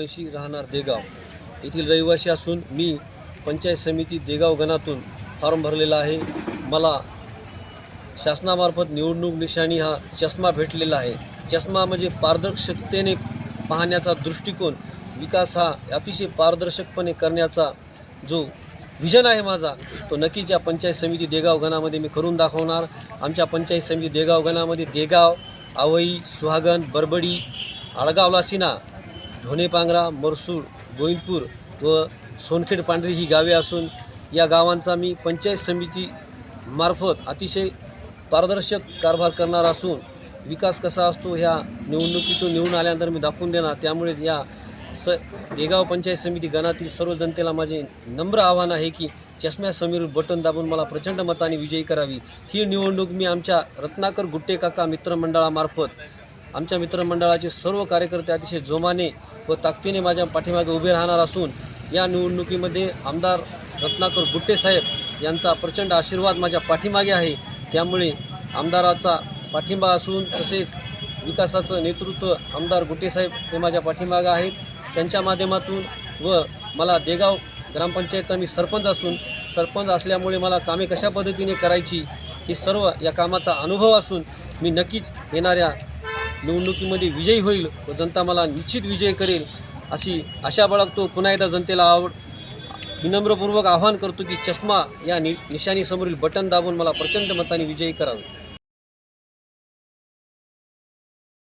89 राहणार देगाव येथील रहिवासी असून मी पंचायत समिती देगाव गणातून फॉर्म भरलेला आहे। मला शासनामार्फत निवडणूक निशाणी हा चष्मा भेटलेला आहे। चष्मा म्हणजे पारदर्शकतेने पाहण्याचा दृष्टिकोन, विकास हा अतिशय पारदर्शकपणे करण्याचा जो विजन आहे माझा, तो नक्कीच या पंचायत समिती देगाव गणामध्ये मी करून दाखवणार। आमच्या पंचायत समिती देगाव गणामध्ये देगाव, आवई, सुहागण, बरबडी, आळगाव लासिना, ढोणेपांगरा, मरसूड, गोविंदपूर व सोनखेड पांढरी ही गावे असून या गावांचा मी पंचायत समिती मार्फत अतिशय पारदर्शक कारभार करणार असून विकास कसा असतो ह्या निवडणुकीतून निवडून आल्यानंतर मी दाखवून देणार। त्यामुळे या देगाव पंचायत समिती गणातील सर्व जनतेला माझे नम्र आव्हान आहे की चष्म्यासमोरील बटन दाबून मला प्रचंड मताने विजयी करावी। ही निवडणूक मी आमच्या रत्नाकर गुट्टे काका मित्रमंडळामार्फत आमच्या मित्रमंडळाचे सर्व कार्यकर्ते अतिशय जोमाने व ताकदीने माझ्या पाठीमागे उभे राहणार असून या निवडणुकीमध्ये आमदार रत्नाकर गुट्टे साहेब यांचा प्रचंड आशीर्वाद माझ्या पाठीमागे आहे। त्यामुळे आमदाराचा पाठिंबा असून तसेच विकासाचं नेतृत्व आमदार गुट्टे साहेब हे माझ्या पाठीमागे आहेत। त्यांच्या माध्यमातून व मला देगाव ग्रामपंचायतचा मी सरपंच असून सरपंच असल्यामुळे मला कामे कशा पद्धतीने करायची ही सर्व या कामाचा अनुभव असून मी नक्कीच येणाऱ्या निवडणुकीमध्ये विजयी होईल व जनता मला निश्चित विजय करेल अशी आशा बाळगतो। पुन्हा एकदा जनतेला विनम्रपूर्वक आवाहन करतो की चष्मा या निशाणीसमोरील बटन दाबून मला प्रचंड मताने विजयी करावे।